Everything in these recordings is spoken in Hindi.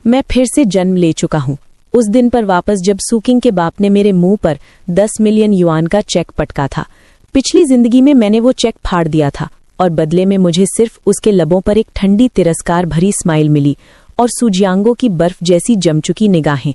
मैं फिर से जन्म ले चुका हूँ। उस दिन पर वापस जब सुकिंग के बाप ने मेरे मुंह पर 10 मिलियन युआन का चेक पटका था। पिछली जिंदगी में मैंने वो चेक फाड़ दिया था और बदले में मुझे सिर्फ उसके लबों पर एक ठंडी तिरस्कार भरी स्माइल मिली और सूजियांगों की बर्फ जैसी जम चुकी निगाहें।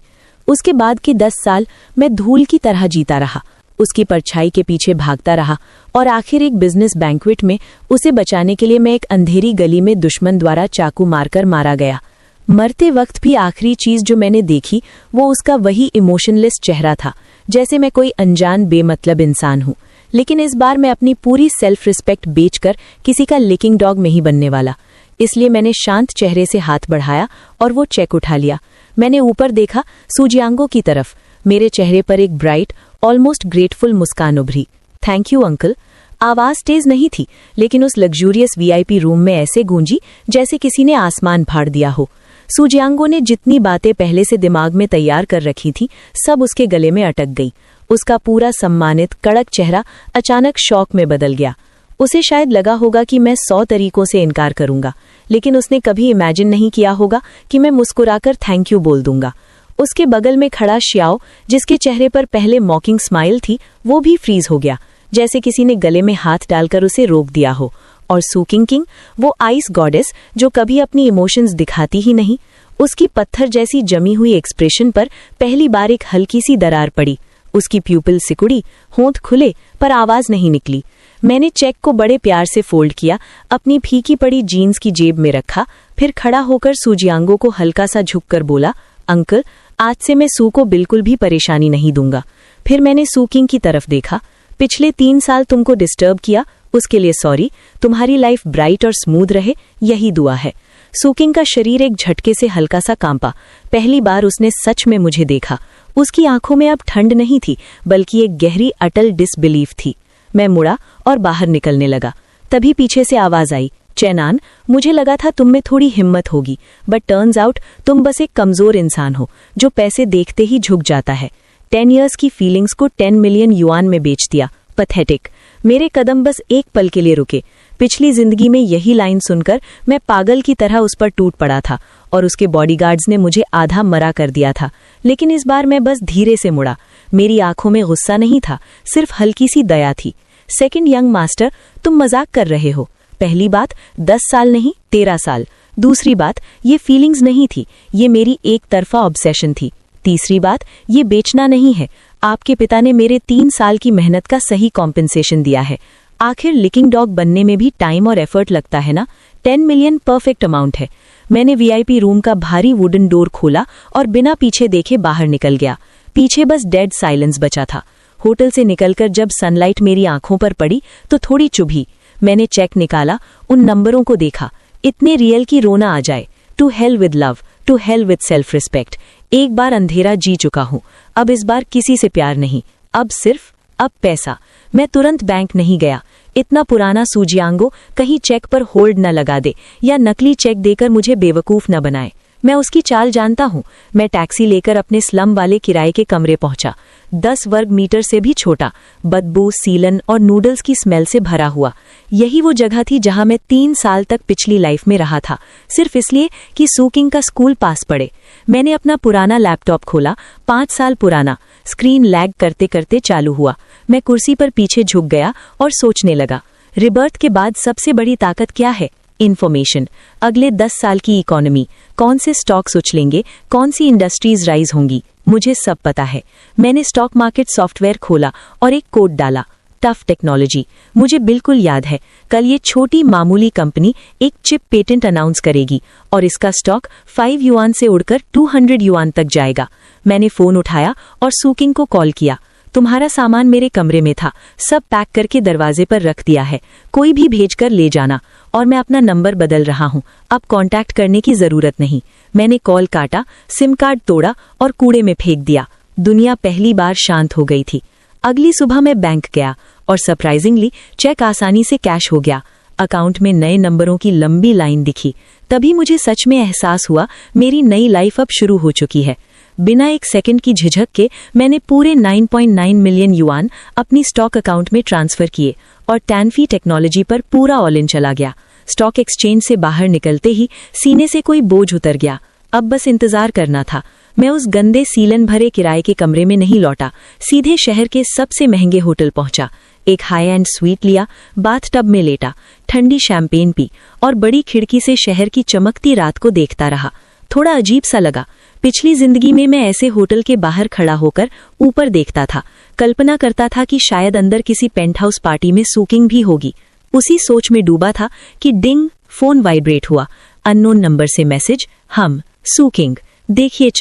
उसके बाद के 10 साल मैं धूल की तरह जीता रहा, उसकी परछाई के पीछे भागता रहा और आखिर एक बिजनेस बैंक्वेट में उसे बचाने के लिए मैं एक अंधेरी गली में दुश्मन द्वारा चाकू मारकर मारा गया। मरते वक्त भी आखिरी चीज जो मैंने देखी वो उसका वही इमोशनलेस चेहरा था, जैसे मैं कोई अनजान बेमतलब इंसान हूँ। लेकिन इस बार मैं अपनी पूरी सेल्फ रिस्पेक्ट बेचकर किसी का लिकिंग डॉग नहीं बनने वाला। इसलिए मैंने शांत चेहरे से हाथ बढ़ाया और वो चेक उठा लिया। मैंने ऊपर देखा, सूजियांगो की तरफ। मेरे चेहरे पर एक ब्राइट, ऑलमोस्ट ग्रेटफुल मुस्कान उभरी। Thank you uncle. आवाज तेज नहीं थी, लेकिन उस लग्जूरियस वीआईपी रूम में ऐसे गूंजी जैसे किसी ने आसमान फाड़ दिया हो। सूजियांगो ने जितनी बातें पहले से दिमाग में तैयार कर रखी थी, सब उसके गले में अटक गई। उसका पूरा सम्मानित कड़क चेहरा अचानक शौक में बदल गया। उसे शायद लगा होगा कि मैं 100 तरीकों से इनकार करूंगा, लेकिन उसने कभी इमेजिन नहीं किया होगा कि मैं मुस्कुराकर थैंक यू बोल दूंगा। उसके बगल में खड़ा श्याओ, जिसके चेहरे पर पहले मॉकिंग स्माइल थी, वो भी फ्रीज हो गया, जैसे किसी ने गले में हाथ डालकर उसे रोक दिया हो। और सुकिंग किंग, वो आइस गॉडेस जो कभी अपनी इमोशंस दिखाती ही नहीं, उसकी पत्थर जैसी जमी हुई एक्सप्रेशन पर पहली बार एक हल्की सी दरार पड़ी। उसकी प्यूपिल सिकुड़ी, होंठ खुले, पर आवाज नहीं निकली। मैंने चेक को बड़े प्यार से फोल्ड किया, अपनी फीकी पड़ी जीन्स की जेब में रखा, फिर खड़ा होकर सूजियांगो को हल्का सा झुककर बोला, अंकल, आज से मैं सू को बिल्कुल भी परेशानी नहीं दूंगा। फिर मैंने सुकिंग की तरफ देखा। पिछले 3 साल तुमको डिस्टर्ब किया, उसके लिए सॉरी। तुम्हारी लाइफ ब्राइट और स्मूथ रहे, यही दुआ है। सुकिंग का शरीर एक झटके से हल्का सा कांपा। पहली बार उसने सच में मुझे देखा। उसकी आंखों में अब ठंड नहीं थी, बल्कि एक गहरी अटल डिसबिलीफ थी। मैं मुड़ा और बाहर निकलने लगा। तभी पीछे से आवाज आई, चैनान, मुझे लगा था तुम में थोड़ी हिम्मत होगी, बट टर्न्स आउट तुम बस एक कमजोर इंसान हो जो पैसे देखते ही झुक जाता है। 10 इयर्स की फीलिंग्स को 10 मिलियन युआन में बेच दिया। पैथेटिक। मेरे कदम बस एक पल के लिए रुके। पिछली जिंदगी में यही लाइन सुनकर मैं पागल की तरह उस पर टूट पड़ा था और उसके बॉडीगार्ड्स ने मुझे आधा मरा कर दिया था। लेकिन इस बार मैं बस धीरे से मुड़ा। मेरी आंखों में गुस्सा नहीं था, सिर्फ हल्की सी दया थी। सेकंड यंग मास्टर, तुम मजाक कर रहे हो। पहली बात, 10 साल नहीं, 13 साल। दूसरी बात, ये फीलिंग्स नहीं थी, ये मेरी एक तरफा ऑब्सेशन थी। तीसरी बात, ये बेचना नहीं है। आपके पिता ने मेरे 3 साल की मेहनत का सही कॉम्पेंसेशन दिया है। आखिर लिकिंग डॉग बनने में भी टाइम और एफर्ट लगता है ना। 10 मिलियन परफेक्ट अमाउंट है। मैंने वीआईपी रूम का भारी वुडन डोर खोला और बिना पीछे देखे बाहर निकल गया। पीछे बस डेड साइलेंस बचा था। होटल से निकलकर जब सनलाइट मेरी आंखों पर पड़ी तो थोड़ी चुभी। मैंने चेक निकाला, उन नंबरों को देखा। इतने रियल की रोना आ जाए। To hell with love, to hell with self respect. एक बार अंधेरा जी चुका हूं, अब इस बार किसी से प्यार नहीं, अब पैसा। मैं तुरंत बैंक नहीं गया। इतना पुराना सूजियांगो कहीं चेक पर होल्ड न लगा दे या नकली चेक देकर मुझे बेवकूफ न बनाए। मैं उसकी चाल जानता हूं। मैं टैक्सी लेकर अपने स्लम वाले किराए के कमरे पहुंचा। 10 वर्ग मीटर से भी छोटा, बदबू, सीलन और नूडल्स की स्मेल से भरा हुआ। यही वो जगह थी जहां मैं 3 साल तक पिछली लाइफ में रहा था, सिर्फ इसलिए कि सुकिंग का स्कूल पास पड़े। मैंने अपना पुराना लैपटॉप खोला, 5 साल पुराना। स्क्रीन लैग करते करते चालू हुआ। मैं कुर्सी पर पीछे झुक गया और सोचने लगा, रिबर्थ के बाद सबसे बड़ी ताकत क्या है? इन्फॉर्मेशन। अगले 10 साल की इकोनॉमी, कौन से स्टॉक्स उछलेंगे, कौन सी इंडस्ट्रीज राइज होंगी, मुझे सब पता है। मैंने स्टॉक मार्केट सॉफ्टवेयर खोला और एक कोड डाला, टफ टेक्नोलॉजी। मुझे बिल्कुल याद है, कल ये छोटी मामूली कंपनी एक चिप पेटेंट अनाउंस करेगी और इसका स्टॉक 5 युआन से उड़कर 200 युआन तक जाएगा। मैंने फोन उठाया और सुकिंग को कॉल किया। तुम्हारा सामान मेरे कमरे में था, सब पैक करके दरवाजे पर रख दिया है, कोई भी भेजकर ले जाना। और मैं अपना नंबर बदल रहा हूं, अब कांटेक्ट करने की जरूरत नहीं। मैंने कॉल काटा, सिम कार्ड तोड़ा और कूड़े में फेंक दिया। दुनिया पहली बार शांत हो गई थी। अगली सुबह मैं बैंक गया और सरप्राइजिंगली चेक आसानी से कैश हो गया। अकाउंट में नए नंबरों की लंबी लाइन दिखी। तभी मुझे सच में एहसास हुआ, मेरी नई लाइफ अब शुरू हो चुकी है। बिना एक सेकंड की झिझक के मैंने पूरे 9.9 मिलियन युआन अपनी स्टॉक अकाउंट में ट्रांसफर किए और टैनफी टेक्नोलॉजी पर पूरा ऑल इन चला गया। स्टॉक एक्सचेंज से बाहर निकलते ही सीने से कोई बोझ उतर गया। अब बस इंतजार करना था। मैं उस गंदे सीलन भरे किराए के कमरे में नहीं लौटा, सीधे शहर के सबसे महंगे होटल पहुंचा। एक हाई एंड स्वीट लिया, बाथटब में लेटा, ठंडी शैंपेन पी और बड़ी खिड़की से शहर की चमकती रात को देखता रहा। थोड़ा अजीब सा लगा। पिछली जिंदगी में मैं ऐसे होटल के बाहर खड़ा होकर ऊपर देखता था, कल्पना करता था कि शायद अंदर किसी पेंट हाउस पार्टी में सूकिंग भी होगी। उसी सोच में डूबा था कि डिंग, फोन वाइब्रेट हुआ। अननोन नंबर से मैसेज। हम सूकिंग। देखिए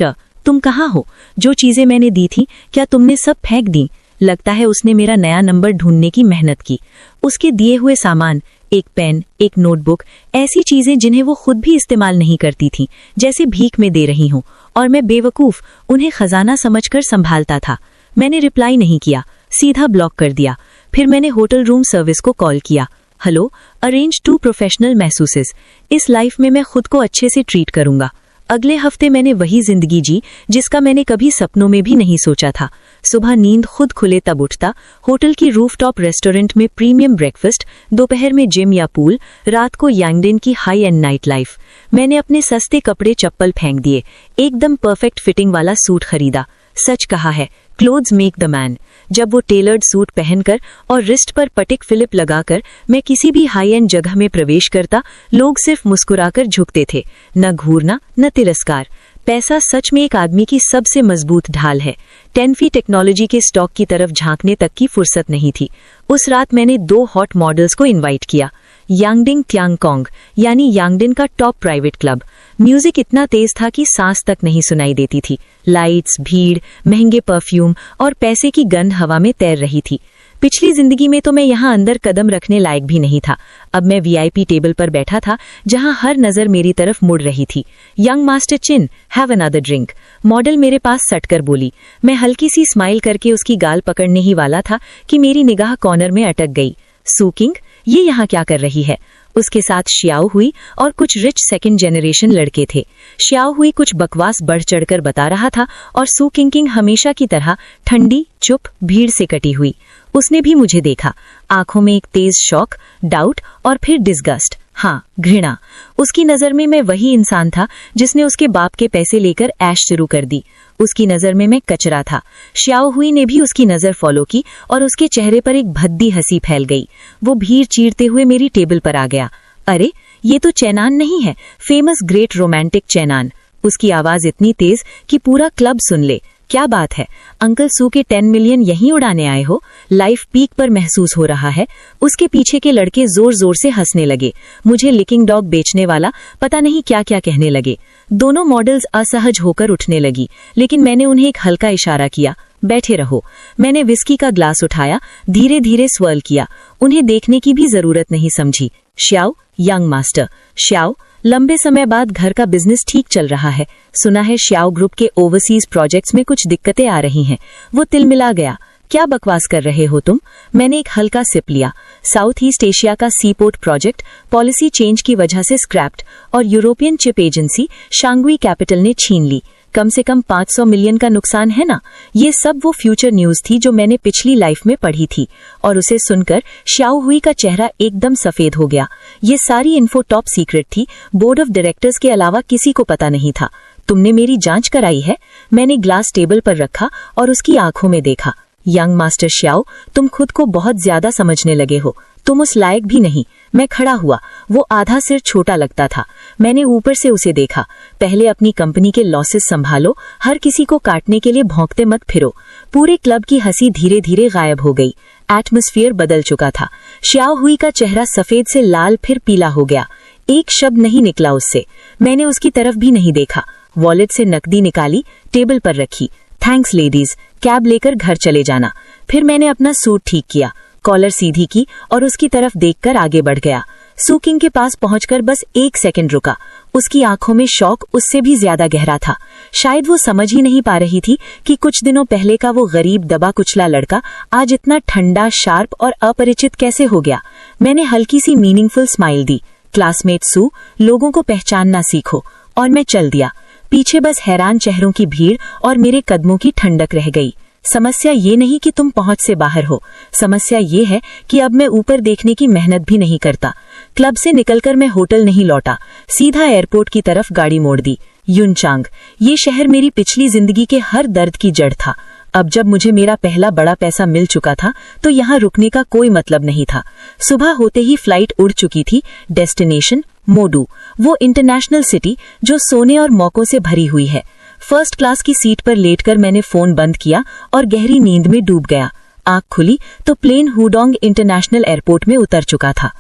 तुम कहाँ हो? जो चीजें मैंने दी थी क्या तुमने सब फेंक दी? लगता है उसने मेरा नया नंबर ढूंढने की मेहनत की। उसके दिए हुए सामान, एक पेन, एक नोटबुक, ऐसी चीजें जिन्हें वो खुद भी इस्तेमाल नहीं करती थी, जैसे भीख में दे रही हूं, और मैं बेवकूफ उन्हें खजाना समझकर संभालता था। मैंने रिप्लाई नहीं किया, सीधा ब्लॉक कर दिया। फिर मैंने होटल रूम सर्विस को कॉल किया। Hello, arrange 2 professional masseuses. इस लाइफ में मैं खुद को अच्छे से ट्रीट करूंगा। अगले हफ्ते मैंने वही जिंदगी जी जिसका मैंने कभी सपनों में भी नहीं सोचा था। सुबह नींद खुद खुले तब उठता, होटल की रूफटॉप रेस्टोरेंट में प्रीमियम ब्रेकफास्ट, दोपहर में जिम या पूल, रात को यांगडिन की हाई एंड नाइट लाइफ। मैंने अपने सस्ते कपड़े चप्पल फेंक दिए, एकदम परफेक्ट फिटिंग वाला सूट खरीदा। सच कहा है, क्लोथ्स मेक द मैन। जब वो टेलर्ड सूट पहनकर और रिस्ट पर पटिक फिलिप लगाकर मैं किसी भी हाई एंड जगह में प्रवेश करता, लोग सिर्फ मुस्कुराकर झुकते थे, न घूरना न तिरस्कार। पैसा सच में एक आदमी की सबसे मजबूत ढाल है। 10 टेक्नोलॉजी के स्टॉक की तरफ झांकने तक की फुर्सत नहीं थी। उस रात मैंने 2 हॉट मॉडल्स को इनवाइट किया। यांगडिंग त्यांगकोंग यानी यांगडिन का टॉप प्राइवेट क्लब। म्यूजिक इतना तेज था कि सांस तक नहीं सुनाई देती थी। लाइट्स, भीड़, महंगे परफ्यूम और पैसे की गंध हवा में तैर रही थी। पिछली जिंदगी में तो मैं यहाँ अंदर कदम रखने लायक भी नहीं था। अब मैं वीआईपी टेबल पर बैठा था, जहाँ हर नजर मेरी तरफ मुड़ रही थी। Young master chin, have another drink. Model मेरे पास सटकर बोली। मैं हल्की सी स्माइल करके उसकी गाल पकड़ने ही वाला था कि मेरी निगाह कॉर्नर में अटक गई। सूकिंग, ये यहाँ क्या कर रही है? उसके साथ श्याओ हुई और कुछ रिच सेकंड जनरेशन लड़के थे। श्याओ हुई कुछ बकवास बढ़ चढ़कर बता रहा था और सू किंग हमेशा की तरह ठंडी, चुप, भीड़ से कटी हुई। उसने भी मुझे देखा, आंखों में एक तेज शौक, डाउट और फिर डिस्गस्ट, हाँ, घृणा। उसकी नजर में मैं वही इंसान था जिसने उसके बाप के पैसे लेकर ऐश शुरू कर दी। उसकी नजर में मैं कचरा था। श्याओ हुई ने भी उसकी नजर फॉलो की और उसके चेहरे पर एक भद्दी हंसी फैल गई। वो भीड़ चीरते हुए मेरी टेबल पर आ गया। अरे, ये तो चैनान नहीं है, फेमस ग्रेट रोमांटिक चैनान। उसकी आवाज इतनी तेज कि पूरा क्लब सुन ले। क्या बात है, अंकल सू के 10 मिलियन यहीं उड़ाने आए हो? लाइफ पीक पर महसूस हो रहा है। उसके पीछे के लड़के जोर जोर से हंसने लगे। मुझे लिकिंग डॉग बेचने वाला पता नहीं क्या क्या कहने लगे। दोनों मॉडल्स असहज होकर उठने लगी, लेकिन मैंने उन्हें एक हल्का इशारा किया, बैठे रहो। मैंने विस्की का ग्लास उठाया, धीरे धीरे स्वर्ल किया। उन्हें देखने की भी जरूरत नहीं समझी। श्याओ, यंग मास्टर। श्याओ, लंबे समय बाद घर का बिजनेस ठीक चल रहा है। सुना है श्याओ ग्रुप के ओवरसीज प्रोजेक्ट्स में कुछ दिक्कतें आ रही हैं। वो तिलमिला गया। क्या बकवास कर रहे हो तुम? मैंने एक हल्का सिप लिया। साउथ ईस्ट एशिया का सीपोर्ट प्रोजेक्ट पॉलिसी चेंज की वजह से स्क्रैप्ड और यूरोपियन चिप एजेंसी शांगुई कैपिटल ने छीन ली। कम से कम 500 मिलियन का नुकसान है ना? ये सब वो फ्यूचर न्यूज थी जो मैंने पिछली लाइफ में पढ़ी थी। और उसे सुनकर श्याओ हुई का चेहरा एकदम सफेद हो गया। ये सारी इन्फो टॉप सीक्रेट थी, बोर्ड ऑफ डायरेक्टर्स के अलावा किसी को पता नहीं था। तुमने मेरी जांच कराई है? मैंने ग्लास टेबल पर रखा और उसकी आंखों में देखा। यंग मास्टर श्याओ, तुम खुद को बहुत ज्यादा समझने लगे हो। तुम उस लायक भी नहीं। मैं खड़ा हुआ। वो आधा सिर छोटा लगता था। मैंने ऊपर से उसे देखा। पहले अपनी कंपनी के लॉसेस संभालो, हर किसी को काटने के लिए भौंकते मत फिरो। पूरे क्लब की हंसी धीरे धीरे गायब हो गई। एटमॉस्फेयर बदल चुका था। श्याओ हुई का चेहरा सफेद से लाल फिर पीला हो गया। एक शब्द नहीं निकला उससे। मैंने उसकी तरफ भी नहीं देखा। वॉलेट से नकदी निकाली, टेबल पर रखी। थैंक्स लेडीज, कैब लेकर घर चले जाना। फिर मैंने अपना सूट ठीक किया, कॉलर सीधी की और उसकी तरफ देखकर आगे बढ़ गया। सू किंग के पास पहुंचकर बस 1 सेकंड रुका। उसकी आंखों में शौक उससे भी ज्यादा गहरा था। शायद वो समझ ही नहीं पा रही थी कि कुछ दिनों पहले का वो गरीब दबा कुचला लड़का आज इतना ठंडा, शार्प और अपरिचित कैसे हो गया। मैंने हल्की सी मीनिंगफुल स्माइल दी। क्लासमेट सू, लोगों को पहचानना सीखो। और मैं चल दिया। पीछे बस हैरान चेहरों की भीड़ और मेरे कदमों की ठंडक रह गई। समस्या ये नहीं कि तुम पहुंच से बाहर हो। समस्या ये है कि अब मैं ऊपर देखने की मेहनत भी नहीं करता। क्लब से निकलकर मैं होटल नहीं लौटा, सीधा एयरपोर्ट की तरफ गाड़ी मोड़ दी। युनचांग, ये शहर मेरी पिछली जिंदगी के हर दर्द की जड़ था। अब जब मुझे मेरा पहला बड़ा पैसा मिल चुका था तो यहाँ रुकने का कोई मतलब नहीं था। सुबह होते ही फ्लाइट उड़ चुकी थी। डेस्टिनेशन मोडू, वो इंटरनेशनल सिटी जो सोने और मौकों से भरी हुई है। फर्स्ट क्लास की सीट पर लेटकर मैंने फोन बंद किया और गहरी नींद में डूब गया। आंख खुली तो प्लेन हुडोंग इंटरनेशनल एयरपोर्ट में उतर चुका था।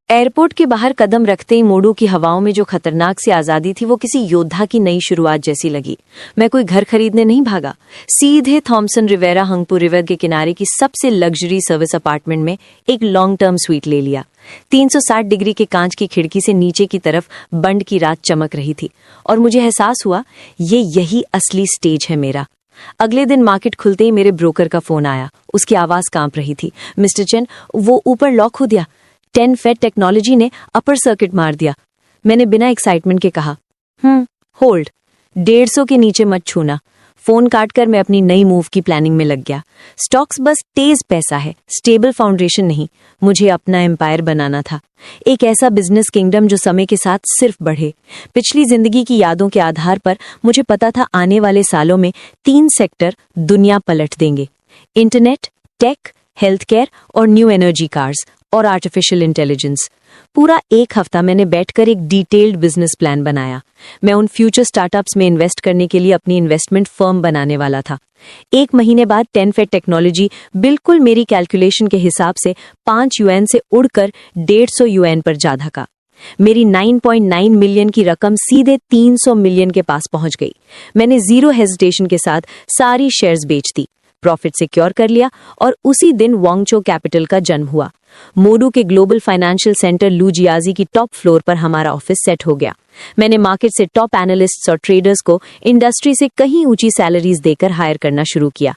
एयरपोर्ट के बाहर कदम रखते ही मोडू की हवाओं में जो खतरनाक सी आजादी थी वो किसी योद्धा की नई शुरुआत जैसी लगी। मैं कोई घर खरीदने नहीं भागा, सीधे थॉमसन रिवेरा हंगपू रिवर के किनारे की सबसे लग्जरी सर्विस अपार्टमेंट में एक लॉन्ग टर्म स्वीट ले लिया। 360 डिग्री के कांच की खिड़की से नीचे की तरफ बंड की रात चमक रही थी और मुझे एहसास हुआ यही असली स्टेज है मेरा। अगले दिन मार्केट खुलते ही मेरे ब्रोकर का फोन आया। उसकी आवाज कांप रही थी। मिस्टर चेन, वो ऊपर लॉक हो दिया। 10 फेड टेक्नोलॉजी ने अपर सर्किट मार दिया। मैंने बिना एक्साइटमेंट के कहा, होल्ड, 150 के नीचे मत छूना। फोन काटकर मैं अपनी नई मूव की प्लानिंग में लग गया। स्टॉक्स बस तेज पैसा है, स्टेबल फाउंडेशन नहीं। मुझे अपना एम्पायर बनाना था, एक ऐसा बिजनेस किंगडम जो समय के साथ सिर्फ बढ़े। पिछली जिंदगी की यादों के आधार पर मुझे पता था आने वाले सालों में 3 सेक्टर दुनिया पलट देंगे: इंटरनेट, टेक, हेल्थ केयर और न्यू एनर्जी कार्स और आर्टिफिशियल इंटेलिजेंस। पूरा 1 हफ्ता मैंने बैठकर एक डिटेल्ड बिजनेस प्लान बनाया। मैं उन फ्यूचर स्टार्टअप्स में इन्वेस्ट करने के लिए अपनी इन्वेस्टमेंट फर्म बनाने वाला था। 1 महीने बाद 10 फेड टेक्नोलॉजी बिल्कुल मेरी कैलकुलेशन के हिसाब से $5 से उड़कर $150 पर जा धका। मेरी 9.9 मिलियन की रकम सीधे 300 मिलियन के पास पहुंच गई। मैंने जीरो हेजिटेशन के साथ सारी शेयर्स बेच दी, प्रॉफिट सिक्योर कर लिया और उसी दिन वांगचो कैपिटल का जन्म हुआ। मोडू के ग्लोबल फाइनेंशियल सेंटर लुजियाजी की टॉप फ्लोर पर हमारा ऑफिस सेट हो गया। मैंने मार्केट से टॉप एनालिस्ट्स और ट्रेडर्स को इंडस्ट्री से कहीं ऊंची सैलरीज देकर हायर करना शुरू किया।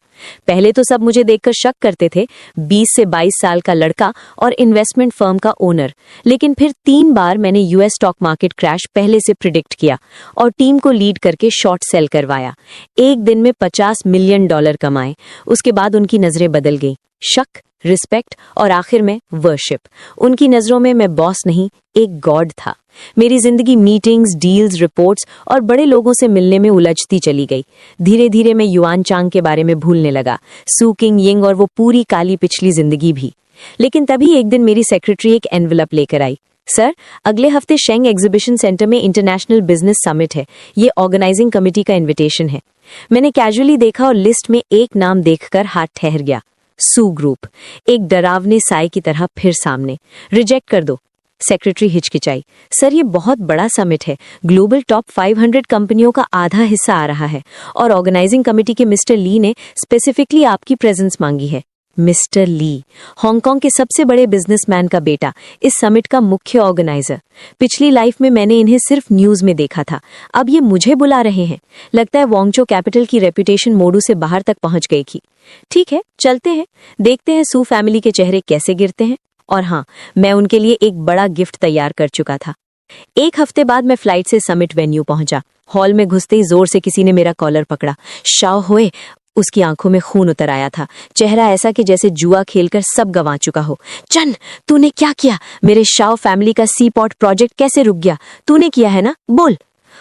पहले तो सब मुझे देखकर शक करते थे, 20 से 22 साल का लड़का और इन्वेस्टमेंट फर्म का ओनर। लेकिन फिर 3 बार मैंने यूएस स्टॉक मार्केट क्रैश पहले से प्रिडिक्ट किया और टीम को लीड करके शॉर्ट सेल करवाया। एक दिन में $50 मिलियन कमाए। उसके बाद उनकी नजरें बदल गई। शक, रिस्पेक्ट और आखिर में वर्शिप। उनकी नजरों में मैं बॉस नहीं, एक गॉड था। मेरी जिंदगी मीटिंग्स, डील्स, रिपोर्ट्स और बड़े लोगों से मिलने में उलझती चली गई। धीरे धीरे मैं युआन चांग के बारे में भूलने लगा, सू किंग यिंग और वो पूरी काली पिछली जिंदगी भी। लेकिन तभी एक दिन मेरी सेक्रेटरी एक एनवेलप लेकर आई। सर, अगले हफ्ते शेंग एग्जीबिशन सेंटर में इंटरनेशनल बिजनेस समिट है। ये ऑर्गेनाइजिंग कमेटी का इन्विटेशन है। मैंने कैजुअली देखा और लिस्ट में एक नाम देखकर हाथ ठहर गया, सू ग्रुप। एक डरावने साए की तरह फिर सामने। रिजेक्ट कर दो। सेक्रेटरी हिचकिचाई। सर, ये बहुत बड़ा समिट है, ग्लोबल टॉप 500 कंपनियों का आधा हिस्सा आ रहा है और ऑर्गेनाइजिंग कमेटी के मिस्टर ली ने स्पेसिफिकली आपकी प्रेजेंस मांगी है। मिस्टर ली, हांगकांग के सबसे बड़े बिजनेसमैन का बेटा, इस समिट का मुख्य ऑर्गेनाइजर। पिछली लाइफ में मैंने इन्हें सिर्फ न्यूज में देखा था, अब ये मुझे बुला रहे हैं। लगता है वांगचो कैपिटल की रेपुटेशन मोडू से बाहर तक पहुंच गई थी। ठीक है, चलते हैं, देखते हैं सू फैमिली के चेहरे कैसे गिरते हैं। और हाँ, मैं उनके लिए एक बड़ा गिफ्ट तैयार कर चुका था। 1 हफ्ते बाद मैं फ्लाइट से समिट वेन्यू पहुंचा। हॉल में घुसते ही जोर से किसी ने मेरा कॉलर पकड़ा। शाओ होए। उसकी आंखों में खून उतर आया था, चेहरा ऐसा कि जैसे जुआ खेलकर सब गंवा चुका हो। चन, तूने क्या किया? मेरे शाओ फैमिली का सी पॉट प्रोजेक्ट कैसे रुक गया? तूने किया है ना, बोल।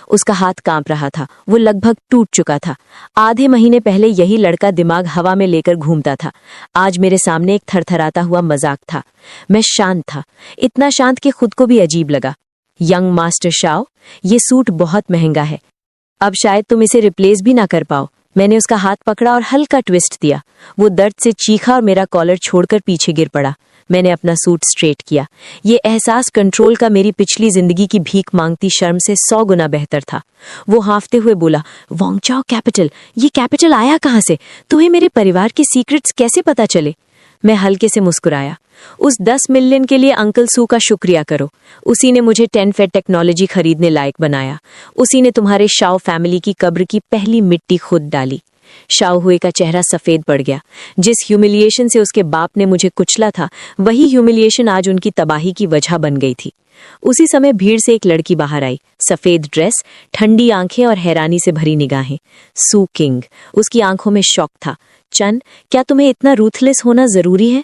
उसका हाथ कांप रहा था, वो लगभग टूट चुका था। आधे महीने पहले यही लड़का दिमाग हवा में लेकर घूमता था। आज मेरे सामने एक थरथराता हुआ मजाक था। मैं शांत था, इतना शांत कि खुद को भी अजीब लगा। यंग मास्टर शाओ, ये सूट बहुत महंगा है, अब शायद तुम इसे रिप्लेस भी ना कर पाओ। मैंने उसका हाथ पकड़ा और हल्का ट्विस्ट दिया। वो दर्द से चीखा और मेरा कॉलर छोड़कर पीछे गिर पड़ा। मैंने अपना सूट स्ट्रेट किया। ये एहसास कंट्रोल का मेरी पिछली जिंदगी की भीख मांगती शर्म से 100 गुना बेहतर था। वो हांफते हुए बोला, वांगचाओ कैपिटल, ये कैपिटल आया कहाँ से? तुम्हें मेरे परिवार के सीक्रेट्स कैसे पता चले? मैं हल्के से मुस्कुराया। उस 10 मिलियन के लिए अंकल सू का शुक्रिया करो। उसी ने मुझे 10 फेड टेक्नोलॉजी खरीदने लायक बनाया। उसी ने तुम्हारे शाओ फैमिली की कब्र की पहली मिट्टी खुद डाली। शाओ हुए का चेहरा सफेद पड़ गया। जिस ह्यूमिलिएशन से उसके बाप ने मुझे कुचला था, वही ह्यूमिलिएशन आज उनकी तबाही की वजह बन गई थी। उसी समय भीड़ से एक लड़की बाहर आई, सफेद ड्रेस, ठंडी आंखें और हैरानी से भरी निगाहें। सू किंग। उसकी आंखों में शौक था। चन, क्या तुम्हें इतना रूथलेस होना जरूरी है?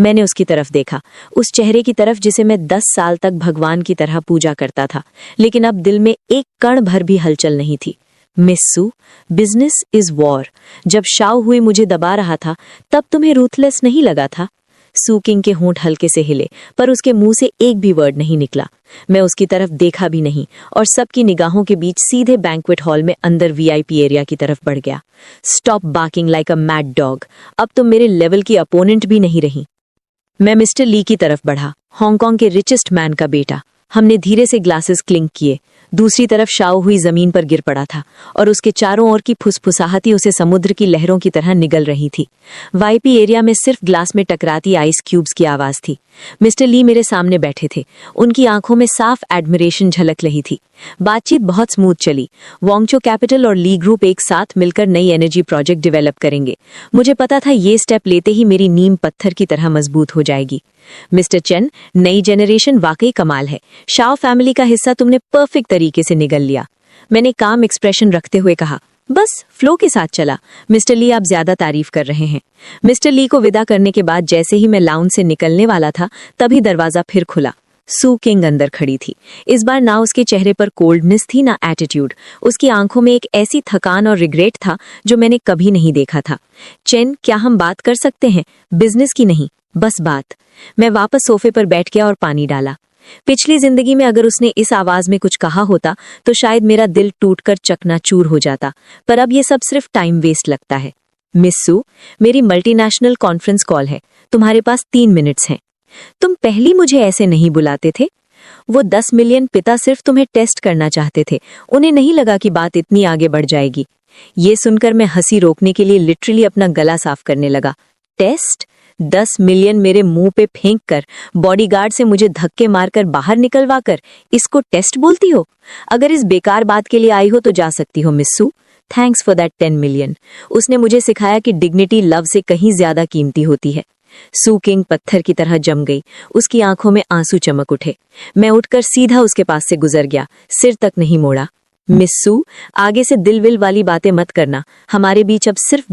मैंने उसकी तरफ देखा, उस चेहरे की तरफ जिसे मैं 10 साल तक भगवान की तरह पूजा करता था, लेकिन अब दिल में एक कण भर भी हलचल नहीं थी। Miss Sue, business is war. जब शाओ हुई मुझे दबा रहा था, तब तुम्हें रूथलेस नहीं लगा था? सू किंग के होंठ हल्के से हिले, पर उसके मुंह से एक भी वर्ड नहीं निकला। मैं उसकी तरफ देखा भी नहीं और सबकी निगाहों के बीच सीधे बैंक्वेट हॉल में अंदर वीआईपी एरिया की तरफ बढ़ गया। Stop barking like a mad dog. अब तुम मेरे लेवल की अपोनेंट भी नहीं रही। मैं मिस्टर ली की तरफ बढ़ा, हांगकांग के रिचेस्ट मैन का बेटा। हमने धीरे से ग्लासेस क्लिंक किए। दूसरी तरफ शाओ हुई जमीन पर गिर पड़ा था और उसके चारों ओर की फुसफुसाहटी उसे समुद्र की लहरों की तरह निगल रही थी। वाईपी एरिया में सिर्फ ग्लास में टकराती आइस क्यूब्स की आवाज थी। मिस्टर ली मेरे सामने बैठे थे, उनकी आंखों में साफ एडमिरेशन झलक रही थी। बातचीत बहुत स्मूथ चली। वोंगचो कैपिटल और ली ग्रुप एक साथ मिलकर नई एनर्जी प्रोजेक्ट डेवलप करेंगे। मुझे पता था ये स्टेप लेते ही मेरी नींव पत्थर की तरह मजबूत हो जाएगी। मिस्टर चेन, नई जनरेशन वाकई कमाल है। शाओ फैमिली का हिस्सा तुमने परफेक्ट तरीके से निगल लिया। मैंने काम एक्सप्रेशन रखते हुए कहा, बस फ्लो के साथ चला। मिस्टर ली, आप ज्यादा तारीफ कर रहे हैं। मिस्टर ली को विदा करने के बाद जैसे ही मैं लाउंज से निकलने वाला था, तभी दरवाजा फिर खुला। सू किंग अंदर खड़ी थी। इस बार ना उसके चेहरे पर कोल्डनेस थी, ना एटीट्यूड। उसकी आंखों में एक ऐसी थकान और रिग्रेट था जो मैंने कभी नहीं देखा था। चेन, क्या हम बात कर सकते हैं? बिजनेस की नहीं, बस बात। मैं वापस सोफे पर बैठ गया और पानी डाला। पिछली जिंदगी में अगर उसने इस आवाज में कुछ कहा होता तो शायद मेरा दिल टूटकर चकनाचूर हो जाता, पर अब ये सब सिर्फ टाइम वेस्ट लगता है। मिस सू, मेरी मल्टीनेशनल कॉन्फ्रेंस कॉल है, तुम्हारे पास 3 मिनट्स हैं। तुम पहली मुझे ऐसे नहीं बुलाते थे। वो 10 मिलियन पिता सिर्फ तुम्हें टेस्ट करना चाहते थे, उन्हें नहीं लगा कि बात इतनी आगे बढ़ जाएगी। ये सुनकर मैं हंसी रोकने के लिए लिटरली अपना गला साफ करने लगा। टेस्ट? 10 मिलियन मेरे मुंह पे फेंक कर, बॉडीगार्ड से मुझे धक्के मारकर बाहर निकलवा कर इसको टेस्ट बोलती हो? अगर इस बेकार बात के लिए आई हो तो जा सकती हो miss Sue. Thanks for that 10 million. उसने मुझे सिखाया कि डिग्निटी लव से कहीं ज्यादा कीमती होती है। सू किंग पत्थर की तरह जम गई, उसकी आंखों में आंसू चमक उठे। मैं उठकर सीधा उसके पास से गुजर गया, सिर तक नहीं मोड़ा। मिस सू, आगे से दिल विल वाली बातें मत करना, हमारे बीच अब सिर्फ